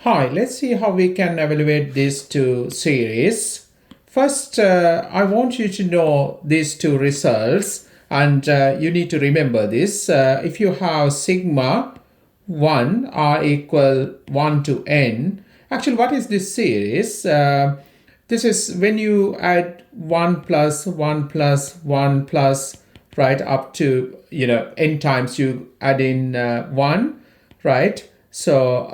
Hi, let's see how we can evaluate these two series. First, I want you to know these two results, and you need to remember this. If you have sigma 1 r equal 1 to n, actually what is this series? This is when you add 1 plus 1 plus 1 plus, right, up to, n times you add in 1, right? So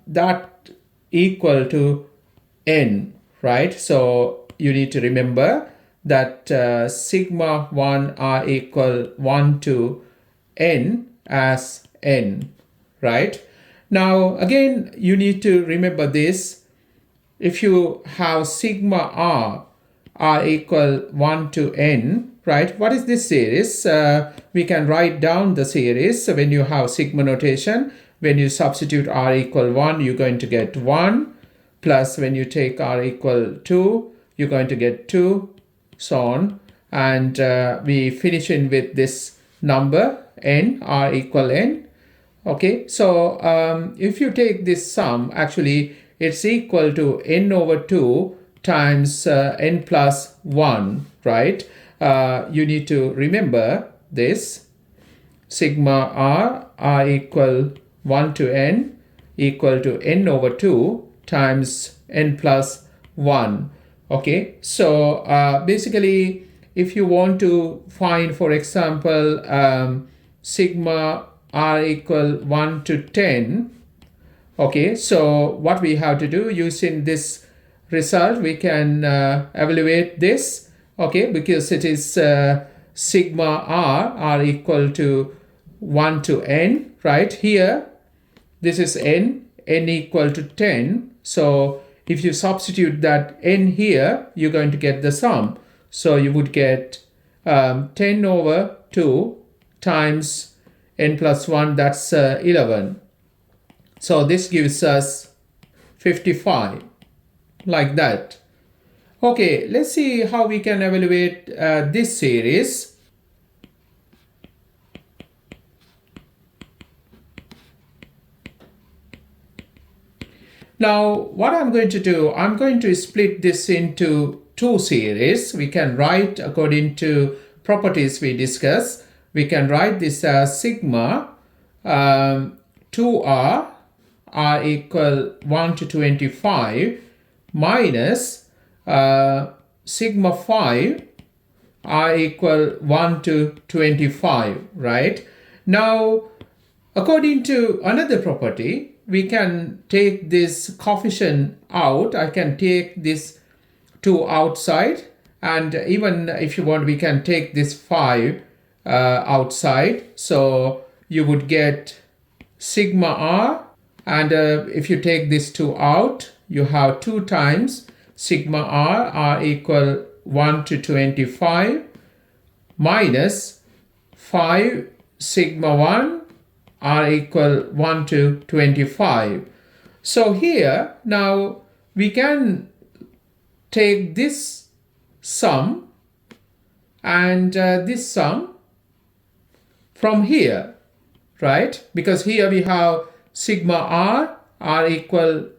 that equal to n, right? So you need to remember that sigma 1 r equal 1 to n as n, right? Now again, you need to remember this. If you have sigma r equal 1 to n, right? What is this series? We can write down the series. So when you have sigma notation, when you substitute r equal 1, you're going to get 1, plus when you take r equal 2, you're going to get 2, so on. And we finish in with this number n, r equal n. Okay, so if you take this sum, actually it's equal to n over 2 times n plus 1, right? You need to remember this. Sigma r equal 1 to n equal to n over 2 times n plus 1. Okay, so basically if you want to find, for example, sigma r equal 1 to 10, okay, so what we have to do, using this result, we can evaluate this, okay, because it is sigma r equal to 1 to n, right? Here this is n equal to 10. So if you substitute that n here, you're going to get the sum. So you would get 10 over 2 times n plus 1, that's 11. So this gives us 55, like that. Okay, let's see how we can evaluate this series. Now, what I'm going to do, I'm going to split this into two series. We can write according to properties we discussed. We can write this as sigma 2r r equal 1 to 25 minus sigma 5 r equal 1 to 25, right? Now, according to another property, we can take this coefficient out. I can take this 2 outside, and even if you want, we can take this 5 outside. So you would get sigma r, and if you take this 2 out, you have 2 times sigma r equal 1 to 25 minus 5 sigma 1 r equal 1 to 25. So here now we can take this sum and this sum from here, right? Because here we have sigma r equal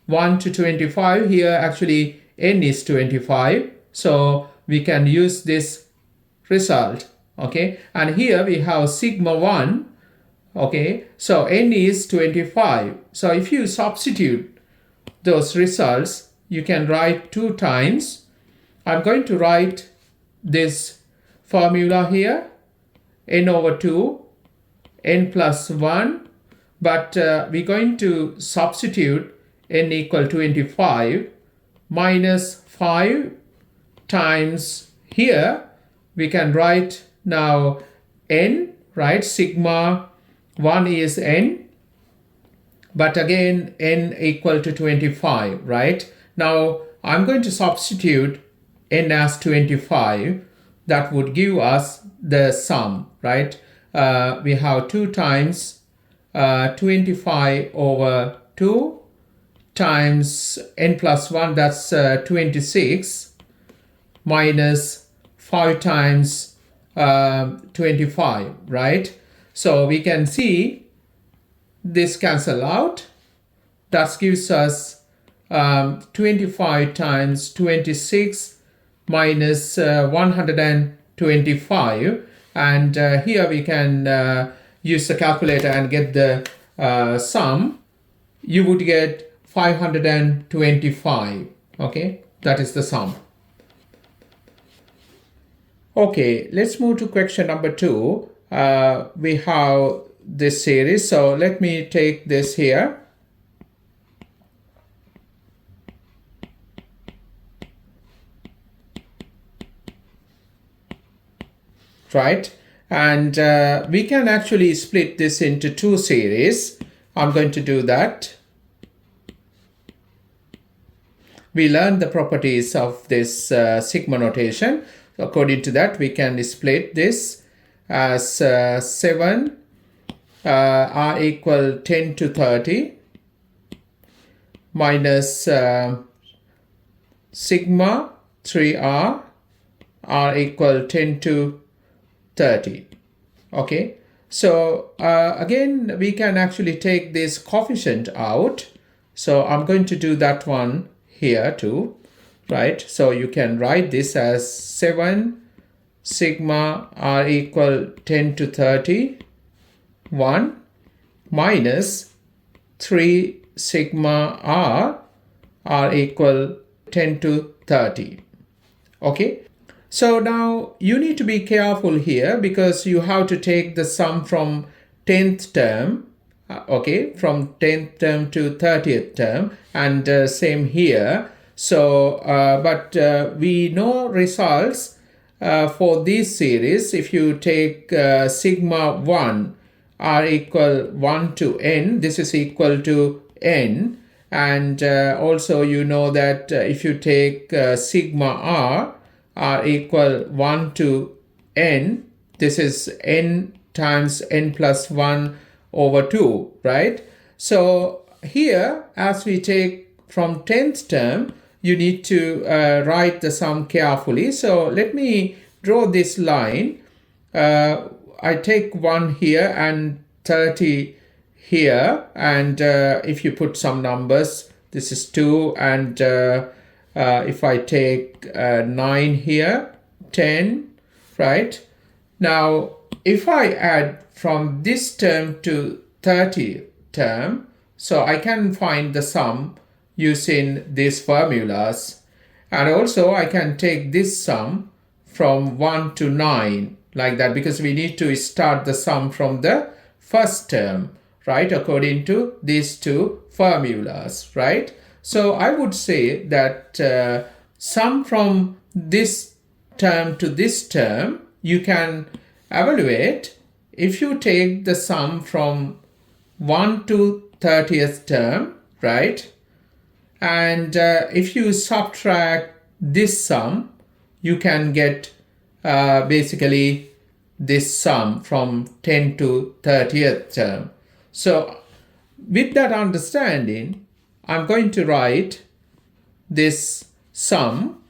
1 to 25. Here actually n is 25. So we can use this result, okay? And here we have sigma 1. Okay, so n is 25. So if you substitute those results, you can write 2 times. I'm going to write this formula here, n over 2, n plus 1, but we're going to substitute n equal 25 minus 5 times here. We can write now n, right? Sigma 1 is n, but again n equal to 25, right? Now I'm going to substitute n as 25. That would give us the sum, right? We have 2 times 25 over 2 times n plus 1, that's 26, minus 5 times 25, right? So we can see this cancel out. that gives us 25 times 26 minus 125, and here we can use the calculator and get the sum. You would get 525. Okay, that is the sum. Okay, let's move to question number 2. We have this series, so let me take this here. Right, and we can actually split this into 2 series. I'm going to do that. We learned the properties of this sigma notation. According to that, we can split this as 7 r equal 10 to 30 minus sigma 3r r equal 10 to 30. Okay, so again we can actually take this coefficient out, so I'm going to do that one here too, right? So you can write this as 7 sigma r equal 10 to 30 1 minus 3 sigma r equal 10 to 30. Okay, so now you need to be careful here because you have to take the sum from 10th term, okay, from 10th term to 30th term, and same here. So but we know results for this series. If you take sigma 1 r equal 1 to n, this is equal to n, and also you know that if you take sigma r equal 1 to n, this is n times n plus 1 over 2, right? So here, as we take from 10th term, you need to write the sum carefully. So let me draw this line. I take 1 here and 30 here, and if you put some numbers, this is 2, and if I take 9 here, 10, right? Now, if I add from this term to 30 term, so I can find the sum using these formulas. And also I can take this sum from 1 to 9, like that, because we need to start the sum from the first term, right, according to these 2 formulas, right? So I would say that sum from this term to this term, you can evaluate if you take the sum from 1 to 30th term, right? And if you subtract this sum, you can get basically this sum from 10 to 30th term. So with that understanding, I'm going to write this sum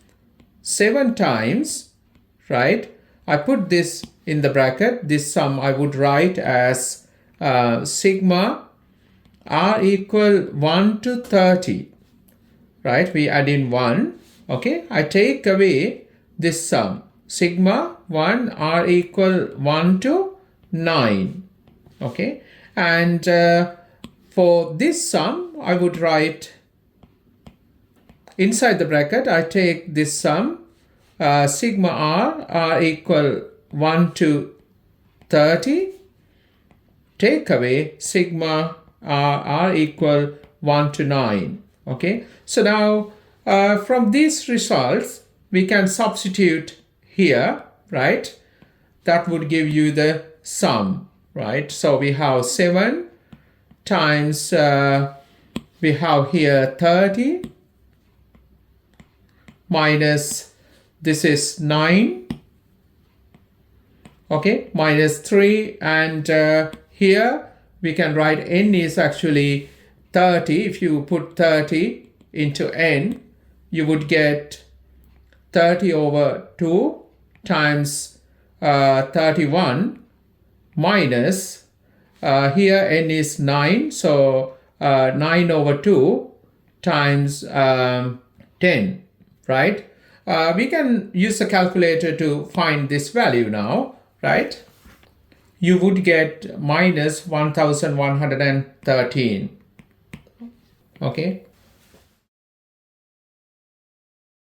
7 times, right? I put this in the bracket. This sum I would write as sigma r equal 1 to 30, right? We add in 1. Okay, I take away this sum, sigma 1 r equal 1 to 9. Okay, and for this sum, I would write inside the bracket, I take this sum, sigma r equal 1 to 30, take away sigma r equal 1 to 9. Okay, so now from these results, we can substitute here, right? That would give you the sum, right? So we have 7 times, we have here 30 minus, this is 9, okay, minus 3, and here we can write n is actually 30. If you put 30 into n, you would get 30 over 2 times 31 minus, here n is 9, so 9 over 2 times 10, right? We can use the calculator to find this value now, right? You would get minus 1113. Okay.